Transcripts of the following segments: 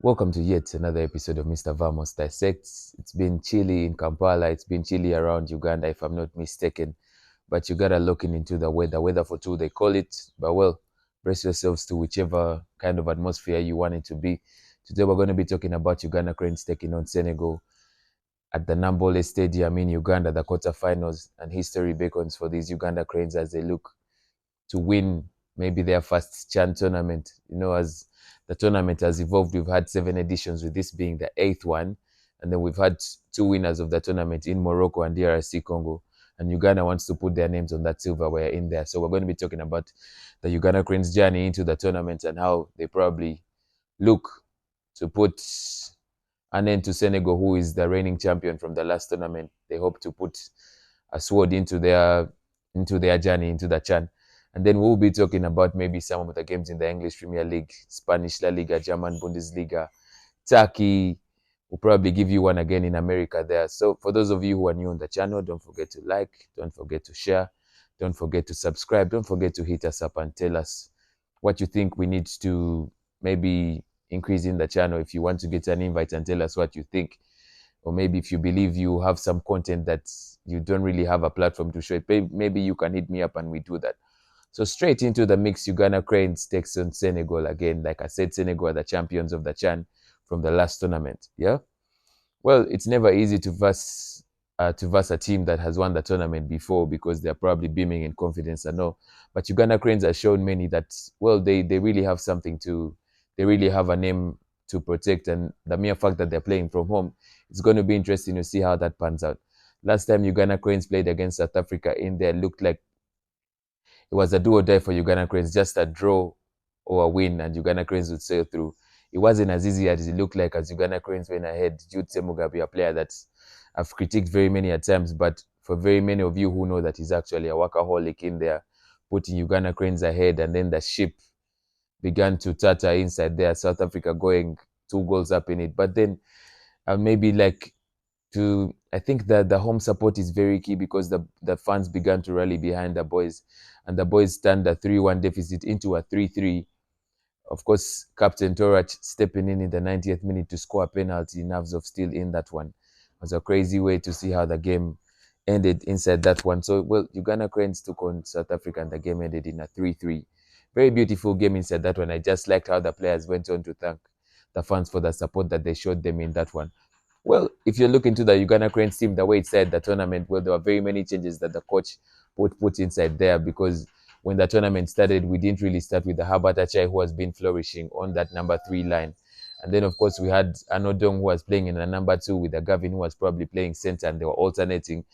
Welcome to yet another episode of Mr. Vamos Dissects. It's been chilly in Kampala. It's been chilly around Uganda, if I'm not mistaken. But you gotta look into the weather for two, they call it. But well, brace yourselves to whichever kind of atmosphere you want it to be. Today we're going to be talking about Uganda Cranes taking on Senegal at the Nambole Stadium in Uganda, the quarterfinals, and history beckons for these Uganda Cranes as they look to win maybe their first CHAN tournament. As the tournament has evolved, we've had 7 editions, with this being the 8th one. And then we've had 2 winners of the tournament in Morocco and DRC Congo. And Uganda wants to put their names on that silverware in there. So we're going to be talking about the Uganda Cranes' journey into the tournament and how they probably look to put an end to Senegal, who is the reigning champion from the last tournament. They hope to put a sword into their journey into the CHAN. And then we'll be talking about maybe some of the games in the English Premier League, Spanish Laliga, German Bundesliga, Turkey. We'll probably give you one again in America there. So for those of you who are new on the channel, don't forget to like, don't forget to share, don't forget to subscribe, don't forget to hit us up and tell us what you think we need to maybe increase in the channel. If you want to get an invite, and tell us what you think. Or maybe if you believe you have some content that you don't really have a platform to show it, maybe you can hit me up and we do that. So straight into the mix, Uganda Cranes takes on Senegal again. Like I said, Senegal are the champions of the CHAN from the last tournament. Yeah. Well, it's never easy to verse a team that has won the tournament before, because they're probably beaming in confidence and all. But Uganda Cranes have shown many that, well, they really have they really have a name to protect, and the mere fact that they're playing from home, it's going to be interesting to see how that pans out. Last time Uganda Cranes played against South Africa in there, looked like it was a do or die for Uganda Cranes, just a draw or a win, and Uganda Cranes would sail through. It wasn't as easy as it looked like, as Uganda Cranes went ahead. Jude Semugabi, a player that I've critiqued very many at times, but for very many of you who know that he's actually a workaholic in there, putting Uganda Cranes ahead, and then the ship began to tatter inside there. South Africa going 2 goals up in it. But then maybe like I think that the home support is very key, because the fans began to rally behind the boys, and the boys turned a 3-1 deficit into a 3-3. Of course, Captain Torach stepping in the 90th minute to score a penalty, nerves of steel in that one. It was a crazy way to see how the game ended inside that one. So, well, Uganda Cranes took on South Africa, and the game ended in a 3-3. Very beautiful game inside that one. I just liked how the players went on to thank the fans for the support that they showed them in that one. Well, if you look into the Uganda Cranes team, the way it started the tournament, well, there were very many changes that the coach put inside there, because when the tournament started, we didn't really start with the Herbert Achai, who has been flourishing on that number 3 line. And then, of course, we had Anodong, who was playing in the number 2, with the Gavin, who was probably playing center, and they were alternating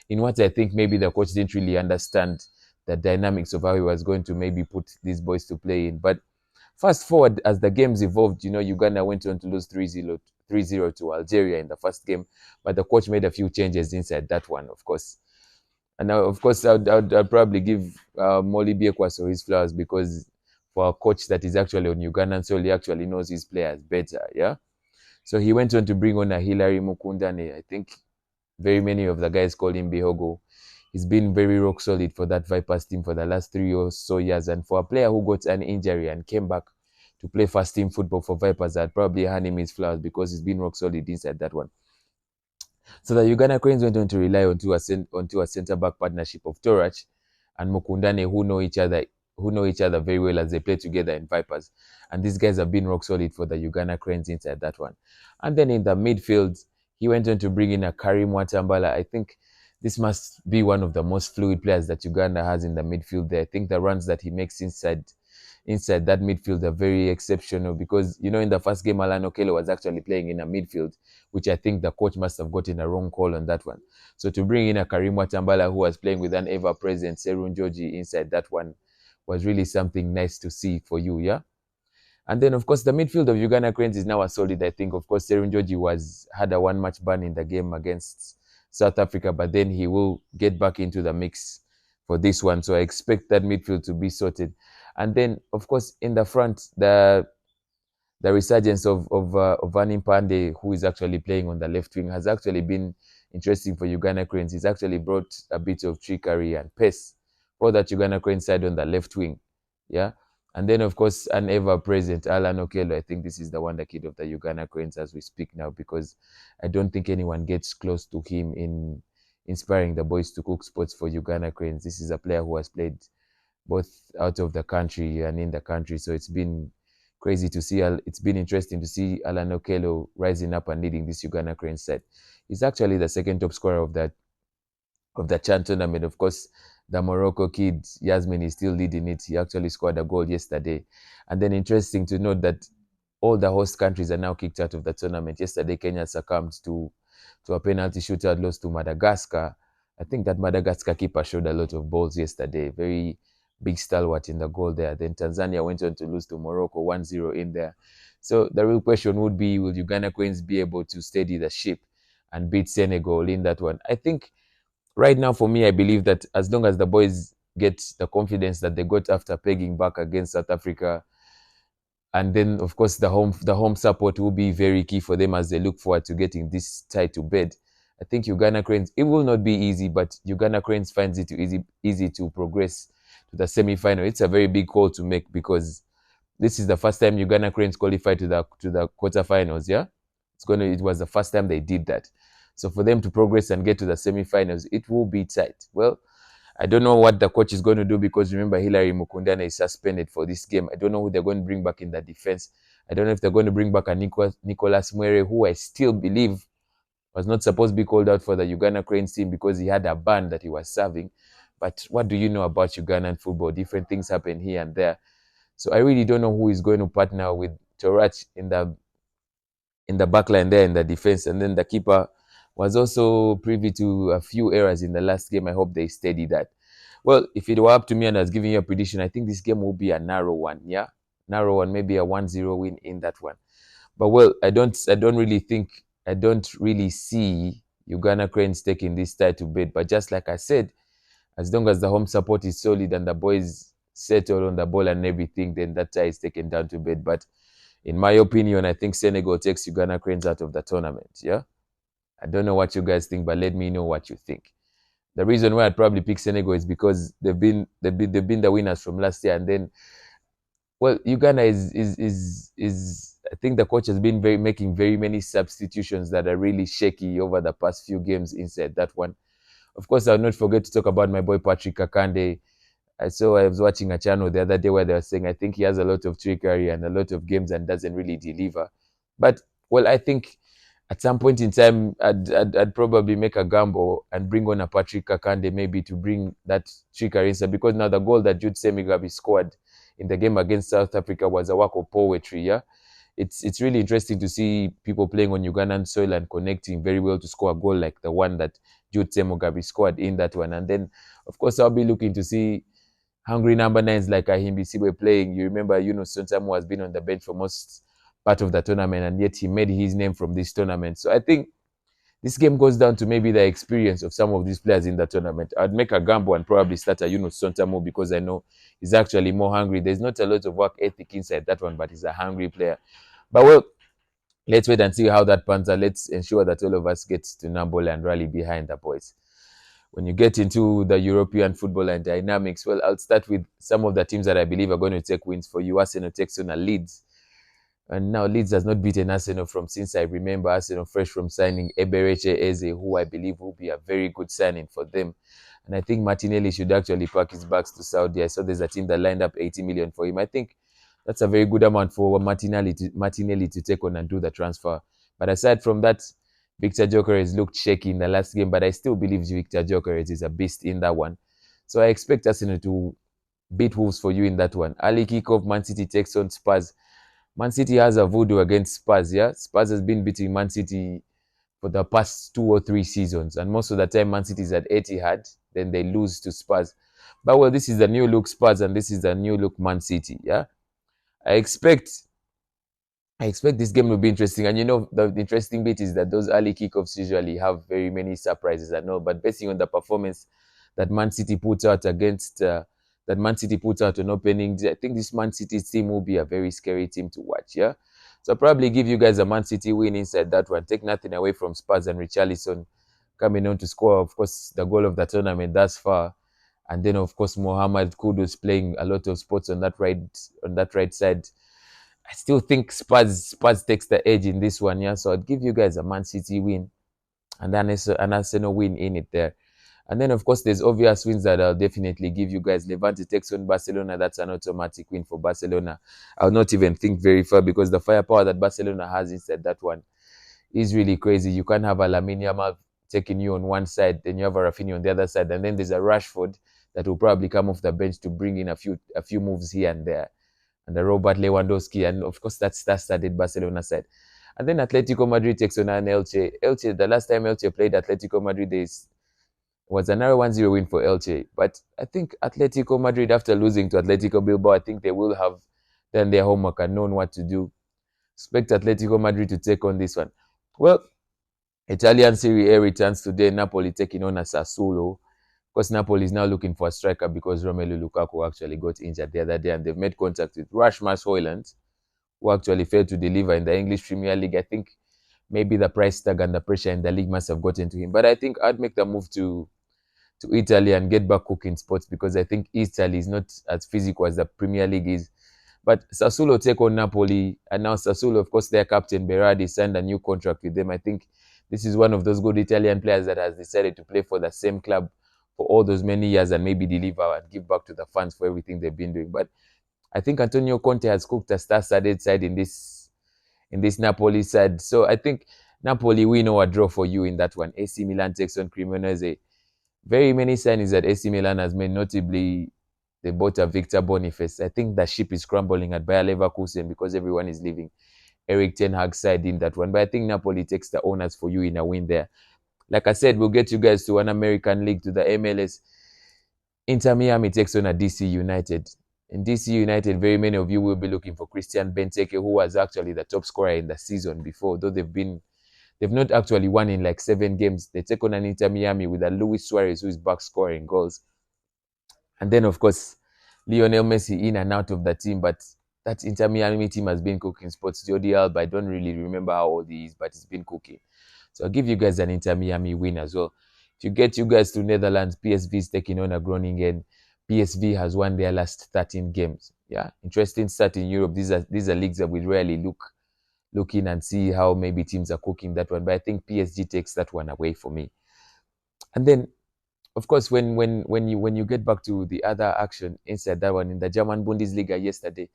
in what I think maybe the coach didn't really understand the dynamics of how he was going to maybe put these boys to play in. But fast forward, as the games evolved, Uganda went on to lose 3-0 to Algeria in the first game, but the coach made a few changes inside that one, of course. And now, of course, I'd probably give Molly Biekwaso his flowers, because for a coach that is actually on Ugandan soil, he actually knows his players better, yeah? So he went on to bring on a Hilary Mukundane. I think very many of the guys call him Bihogo. He's been very rock solid for that Vipers team for the last 3 or so years. And for a player who got an injury and came back to play first team football for Vipers, I'd probably hand him his flowers, because he's been rock solid inside that one. So the Uganda Cranes went on to rely onto a centre-back partnership of Torach and Mukundane, who know each other very well, as they play together in Vipers. And these guys have been rock solid for the Uganda Cranes inside that one. And then in the midfield, he went on to bring in a Karim Watambala. I think this must be one of the most fluid players that Uganda has in the midfield there. I think the runs that he makes inside that midfield are very exceptional, because in the first game, Alan Okello was actually playing in a midfield, which I think the coach must have gotten a wrong call on that one. So to bring in a Karim Watambala, who was playing with an ever-present Serun Joji inside that one, was really something nice to see for you, yeah? And then, of course, the midfield of Uganda Cranes is now a solid. I think, of course, Serun Joji had a one-match ban in the game against South Africa, but then he will get back into the mix for this one. So I expect that midfield to be sorted. And then, of course, in the front, the resurgence of Vanim Pande, who is actually playing on the left wing, has actually been interesting for Uganda Cranes. He's actually brought a bit of trickery and pace for that Uganda Cranes side on the left wing. Yeah. And then, of course, an ever-present Alan Okello. I think this is the wonder kid of the Uganda Cranes as we speak now, because I don't think anyone gets close to him in inspiring the boys to cook spots for Uganda Cranes. This is a player who has played both out of the country and in the country. So it's been crazy to see. It's been interesting to see Alan Okello rising up and leading this Uganda Cranes side. He's actually the second top scorer of the Chan tournament. Of course, the Morocco kid, Yasmin, is still leading it. He actually scored a goal yesterday. And then interesting to note that all the host countries are now kicked out of the tournament. Yesterday, Kenya succumbed to a penalty shootout loss to Madagascar. I think that Madagascar keeper showed a lot of balls yesterday. Very big stalwart in the goal there. Then Tanzania went on to lose to Morocco 1-0 in there. So the real question would be, will Uganda Queens be able to steady the ship and beat Senegal in that one? I think right now, for me, I believe that as long as the boys get the confidence that they got after pegging back against South Africa, and then of course the home support will be very key for them as they look forward to getting this tie to bed. I think Uganda Cranes, it will not be easy, but Uganda Cranes finds it easy to progress to the semi-final. It's a very big call to make because this is the first time Uganda Cranes qualified to the quarterfinals. Yeah, it was the first time they did that. So for them to progress and get to the semi-finals, it will be tight. Well, I don't know what the coach is going to do because remember Hilary Mukundana is suspended for this game. I don't know who they're going to bring back in the defense. I don't know if they're going to bring back a Nicolas Mwere, who I still believe was not supposed to be called out for the Uganda Cranes team because he had a ban that he was serving. But what do you know about Ugandan football? Different things happen here and there. So I really don't know who is going to partner with Torach in the back line there in the defense. And then the keeper was also privy to a few errors in the last game. I hope they steady that. Well, if it were up to me and I was giving you a prediction, I think this game will be a narrow one. Yeah, narrow one, maybe a 1-0 win in that one. But well, I don't really see Uganda Cranes taking this tie to bed. But just like I said, as long as the home support is solid and the boys settle on the ball and everything, then that tie is taken down to bed. But in my opinion, I think Senegal takes Uganda Cranes out of the tournament. Yeah, I don't know what you guys think, but let me know what you think. The reason why I'd probably pick Senegal is because they've been the winners from last year, and then well, Uganda is I think the coach has been making very many substitutions that are really shaky over the past few games inside that one. Of course, I'll not forget to talk about my boy Patrick Kakande. I was watching a channel the other day where they were saying I think he has a lot of trickery and a lot of games and doesn't really deliver. But well, I think at some point in time I'd probably make a gamble and bring on a Patrick Kakande maybe to bring that trickery inside, because now the goal that Jude Semigabi scored in the game against South Africa was a work of poetry. Yeah, it's really interesting to see people playing on Ugandan soil and connecting very well to score a goal like the one that Jude Semigabi scored in that one. And then of course I'll be looking to see hungry number nines like Ahimbi Sibwe playing. You remember Yunus Sontamu has been on the bench for most part of the tournament, and yet he made his name from this tournament. So I think this game goes down to maybe the experience of some of these players in the tournament. I'd make a gamble and probably start a Yunus Sontamu because I know he's actually more hungry. There's not a lot of work ethic inside that one, but he's a hungry player. But well, let's wait and see how that pans out. Let's ensure that all of us get to Nambola and rally behind the boys. When you get into the European football and dynamics, well, I'll start with some of the teams that I believe are going to take wins for you. Arsenal takes on Leeds. And now Leeds has not beaten Arsenal from since I remember. Arsenal fresh from signing Eberechi Eze, who I believe will be a very good signing for them. And I think Martinelli should actually pack his bags to Saudi. I saw there's a team that lined up 80 million for him. I think that's a very good amount for Martinelli to take on and do the transfer. But aside from that, Victor Gyökeres looked shaky in the last game, but I still believe Victor Gyökeres is a beast in that one. So I expect Arsenal to beat Wolves for you in that one. Early kickoff, Man City takes on Spurs. Man City has a voodoo against Spurs, yeah? Spurs has been beating Man City for the past 2 or 3 seasons, and most of the time Man City is at Etihad, then they lose to Spurs. But well, this is the new look Spurs and this is the new look Man City, yeah? I expect this game will be interesting. And you know, the interesting bit is that those early kickoffs usually have very many surprises and all. But basing on the performance that Man City puts out on opening, I think this Man City team will be a very scary team to watch. Yeah. So I'll probably give you guys a Man City win inside that one. Take nothing away from Spurs and Richarlison coming on to score, of course, the goal of the tournament thus far. And then of course Mohamed Kudus playing a lot of spots on that right side. I still think Spurs takes the edge in this one, yeah. So I'd give you guys a Man City win and then an Arsenal win in it there. And then of course there's obvious wins that I'll definitely give you guys. Levante takes on Barcelona. That's an automatic win for Barcelona. I'll not even think very far because the firepower that Barcelona has inside that one is really crazy. You can't have a Lamine Yamal taking you on one side, then you have a Rafinha on the other side, and then there's a Rashford that will probably come off the bench to bring in a few moves here and there, and the Robert Lewandowski, and of course that's started Barcelona side. And then Atletico Madrid takes on an Elche. Elche, the last time Elche played Atletico Madrid, was another 1-0 win for Elche. But I think Atletico Madrid, after losing to Atletico Bilbao, I think they will have done their homework and known what to do. Expect Atletico Madrid to take on this one. Well, Italian Serie A returns today. Napoli taking on a Sassuolo. Of course, Napoli is now looking for a striker because Romelu Lukaku actually got injured the other day, and they've made contact with Rasmus Højlund, who actually failed to deliver in the English Premier League. I think maybe the price tag and the pressure in the league must have gotten to him. But I think I'd make the move to Italy and get back cooking sports because I think Italy is not as physical as the Premier League is. But Sassuolo take on Napoli, and now Sassuolo, of course, their captain Berardi signed a new contract with them. I think this is one of those good Italian players that has decided to play for the same club for all those many years and maybe deliver and give back to the fans for everything they've been doing. But I think Antonio Conte has cooked a star-studded side in this Napoli side. So I think Napoli win or a draw for you in that one. AC Milan takes on Cremonese. Very many signings that AC Milan has made, notably they bought a Victor Boniface. I think the ship is crumbling at Bayer Leverkusen because everyone is leaving. Eric Ten Hag side in that one. But I think Napoli takes the owners for you in a win there. Like I said, we'll get you guys to an American league, to the MLS. Inter Miami takes on a DC United. In DC United, very many of you will be looking for Christian Benteke, who was actually the top scorer in the season before, though they've not actually won in like 7 games. They take on an Inter Miami with a Luis Suarez who is back scoring goals. And then, of course, Lionel Messi in and out of the team. But that Inter Miami team has been cooking sports. Jordi Alba, I don't really remember how old he is, but it's been cooking. So I'll give you guys an Inter Miami win as well. To get you guys to Netherlands, PSV is taking on a Groningen. PSV has won their last 13 games. Yeah, interesting start in Europe. These are leagues that we rarely look in and see how maybe teams are cooking that one. But I think PSG takes that one away for me. And then, of course, when you get back to the other action inside that one in the German Bundesliga yesterday,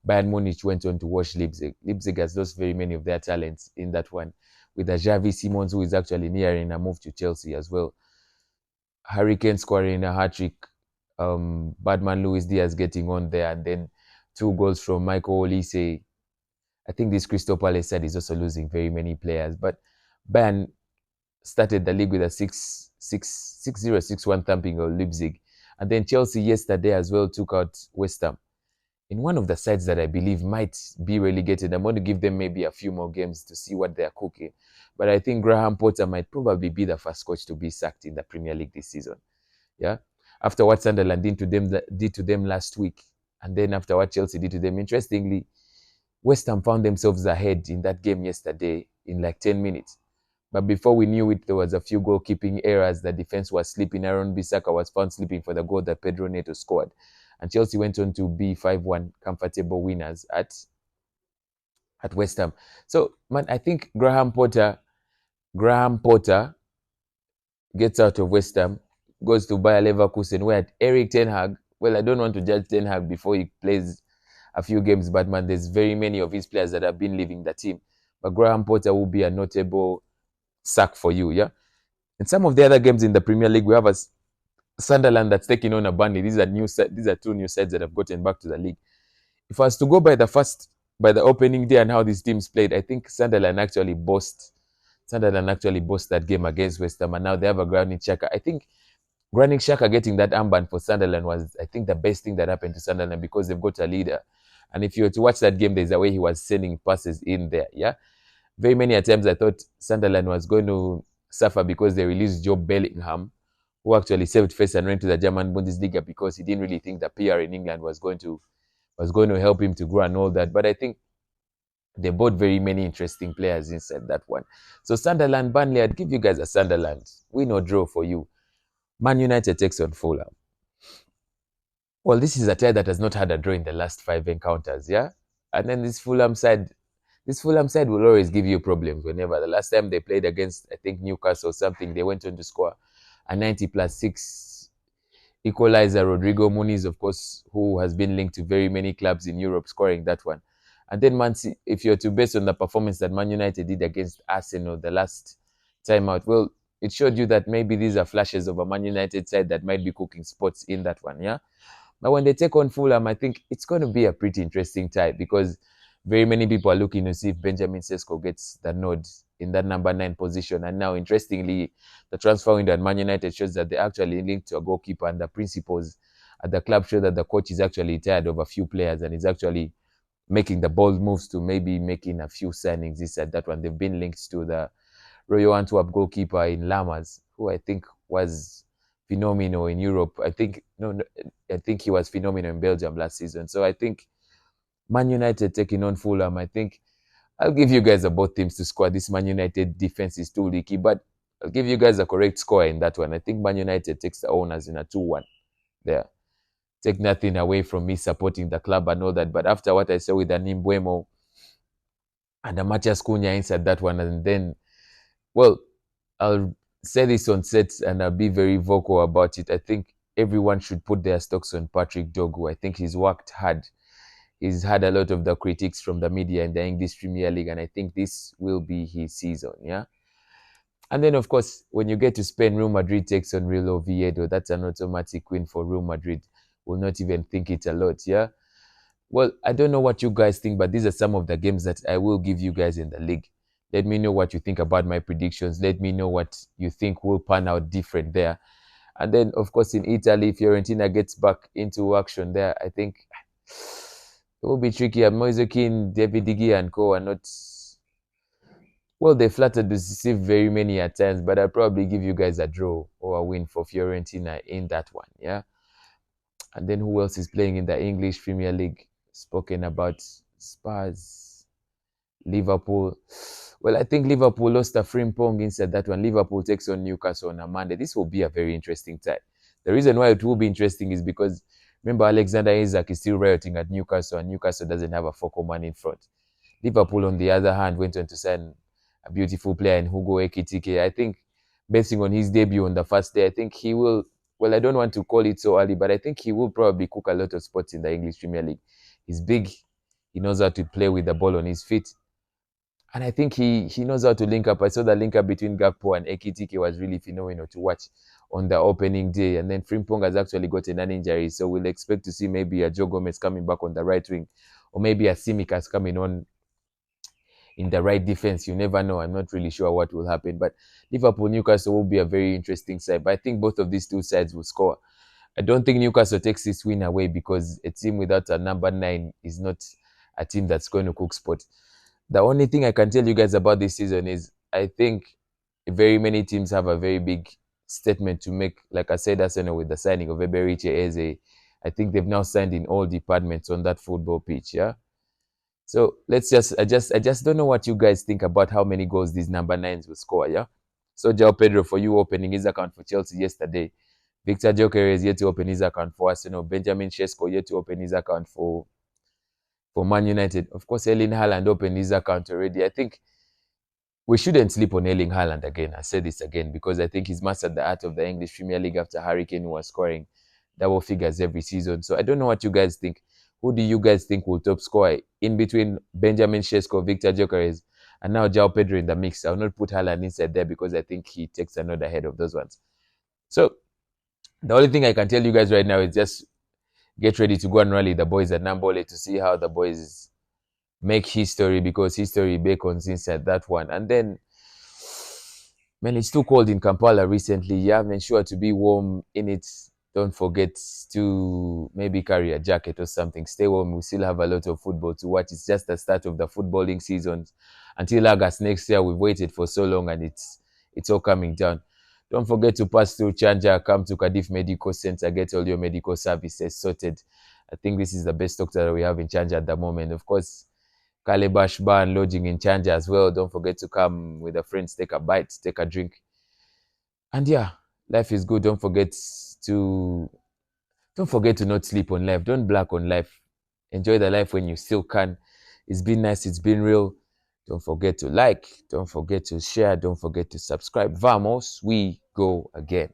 Bayern Munich went on to watch Leipzig. Leipzig has lost very many of their talents in that one, with a Xavi Simons who is actually nearing a move to Chelsea as well. Harry Kane scoring a hat-trick. Badman Luis Diaz getting on there, and then 2 goals from Michael Olise. I think this Crystal Palace side is also losing very many players, but Bayern started the league with a 6-0, 6-1 thumping of Leipzig. And then Chelsea yesterday as well took out West Ham in one of the sides that I believe might be relegated. I'm going to give them maybe a few more games to see what they're cooking. But I think Graham Potter might probably be the first coach to be sacked in the Premier League this season. Yeah. After what Sunderland did to them last week, and then after what Chelsea did to them. Interestingly, West Ham found themselves ahead in that game yesterday in like 10 minutes. But before we knew it, there was a few goalkeeping errors. The defense was sleeping. Aaron Bissaka was found sleeping for the goal that Pedro Neto scored. And Chelsea went on to be 5-1 comfortable winners at West Ham. So, man, I think Graham Potter gets out of West Ham, goes to Bayer Leverkusen, where Eric Ten Hag, well, I don't want to judge Ten Hag before he plays a few games, but man, there's very many of his players that have been leaving the team. But Graham Potter will be a notable sack for you, yeah? In some of the other games in the Premier League, we have a Sunderland that's taking on a Burnley. These are 2 new sides that have gotten back to the league. If I was to go by the opening day and how these teams played, I think Sunderland actually bossed that game against West Ham, and now they have a Granit Xhaka. I think Granit Xhaka getting that armband for Sunderland was, I think, the best thing that happened to Sunderland because they've got a leader. And if you were to watch that game, there's a way he was sending passes in there. Yeah, very many times I thought Sunderland was going to suffer because they released Job Bellingham, who actually saved face and ran to the German Bundesliga because he didn't really think the PR in England was going to help him to grow and all that. But I think they bought very many interesting players inside that one. So Sunderland, Burnley, I'd give you guys a Sunderland win or draw for you. Man United takes on Fulham. Well, this is a tie that has not had a draw in the last 5 encounters, yeah? And then this Fulham side will always give you problems whenever. The last time they played against, I think, Newcastle or something, they went on to score a 90 plus 6 equalizer. Rodrigo Muniz, of course, who has been linked to very many clubs in Europe, scoring that one. And then if you're to base on the performance that Man United did against Arsenal the last time out, well, it showed you that maybe these are flashes of a Man United side that might be cooking spots in that one, yeah? But when they take on Fulham, I think it's going to be a pretty interesting tie because very many people are looking to see if Benjamin Sesko gets the nod in that number 9 position. And now, interestingly, the transfer window at Man United shows that they're actually linked to a goalkeeper, and the principles at the club show that the coach is actually tired of a few players and is actually making the bold moves to maybe making a few signings. This and that one. They've been linked to the Royal Antwerp goalkeeper in Lamas, who I think was phenomenal in Europe. I think no, I think he was phenomenal in Belgium last season. So I think Man United taking on Fulham, I think I'll give you guys both teams to score. This Man United defense is too leaky, but I'll give you guys a correct score in that one. I think Man United takes the owners in a 2-1 there. Take nothing away from me supporting the club and all that, but after what I saw with the Nimbuemo and the Matias Cunha inside that one, and then, well, I'll say this on set and I'll be very vocal about it. I think everyone should put their stocks on Patrick Dogu. I think he's worked hard. He's had a lot of the critics from the media in the English Premier League, and I think this will be his season, yeah? And then, of course, when you get to Spain, Real Madrid takes on Real Oviedo. That's an automatic win for Real Madrid. Will not even think it a lot, yeah? Well, I don't know what you guys think, but these are some of the games that I will give you guys in the league. Let me know what you think about my predictions. Let me know what you think will pan out different there. And then, of course, in Italy, Fiorentina gets back into action there. I think it will be tricky. Moise Kean, David De Gea and co are not... Well, they flattered to deceive very many at times, but I'll probably give you guys a draw or a win for Fiorentina in that one, yeah? And then who else is playing in the English Premier League? Spoken about Spurs, Liverpool. Well, I think Liverpool lost a Frimpong inside that one. Liverpool takes on Newcastle on a Monday. This will be a very interesting tie. The reason why it will be interesting is because, remember, Alexander Isak is still rioting at Newcastle, and Newcastle doesn't have a focal man in front. Liverpool, on the other hand, went on to sign a beautiful player in Hugo Ekitike. I think, basing on his debut on the first day, I think he will... Well, I don't want to call it so early, but I think he will probably cook a lot of spots in the English Premier League. He's big. He knows how to play with the ball on his feet. And I think he knows how to link up. I saw the link up between Gakpo and Ekitike was really phenomenal to watch on the opening day. And then Frimpong has actually gotten an injury. So we'll expect to see maybe a Joe Gomez coming back on the right wing, or maybe a Tsimikas coming on in the right defense. You never know. I'm not really sure what will happen. But Liverpool, Newcastle will be a very interesting side. But I think both of these two sides will score. I don't think Newcastle takes this win away because a team without a number 9 is not a team that's going to cook sport. The only thing I can tell you guys about this season is I think very many teams have a very big statement to make. Like I said, Arsenal with the signing of Eberiche Eze, I think they've now signed in all departments on that football pitch, yeah? So I just don't know what you guys think about how many goals these number 9s will score, yeah? So Joao Pedro, for you, opening his account for Chelsea yesterday. Victor Gyökeres is yet to open his account for Arsenal. Benjamin Sesko yet to open his account for Man United. Of course, Erling Haaland opened his account already. I think we shouldn't sleep on Erling Haaland again. I say this again because I think he's mastered the art of the English Premier League after Harry Kane was scoring double figures every season. So I don't know what you guys think. Who do you guys think will top score in between Benjamin Sesko, Victor Gyökeres, and now Joao Pedro in the mix? I'll not put Haaland inside there because I think he takes another head of those ones. So the only thing I can tell you guys right now is just get ready to go and rally the boys at Nambole to see how the boys make history, because history beckons inside that one. And then, man, it's too cold in Kampala recently. Yeah, make sure to be warm in it. Don't forget to maybe carry a jacket or something. Stay warm. We still have a lot of football to watch. It's just the start of the footballing season. Until August next year, we've waited for so long, and it's all coming down. Don't forget to pass through Chanja, come to Cardiff Medical Center, get all your medical services sorted. I think this is the best doctor that we have in Chanja at the moment. Of course, Calabash Bar and Lodging in Chanja as well. Don't forget to come with the friends, take a bite, take a drink. And yeah, life is good. Don't forget to Don't forget to not sleep on life. Don't black on life. Enjoy the life when you still can. It's been nice. It's been real. Don't forget to like. Don't forget to share. Don't forget to subscribe. Vamos, we go again.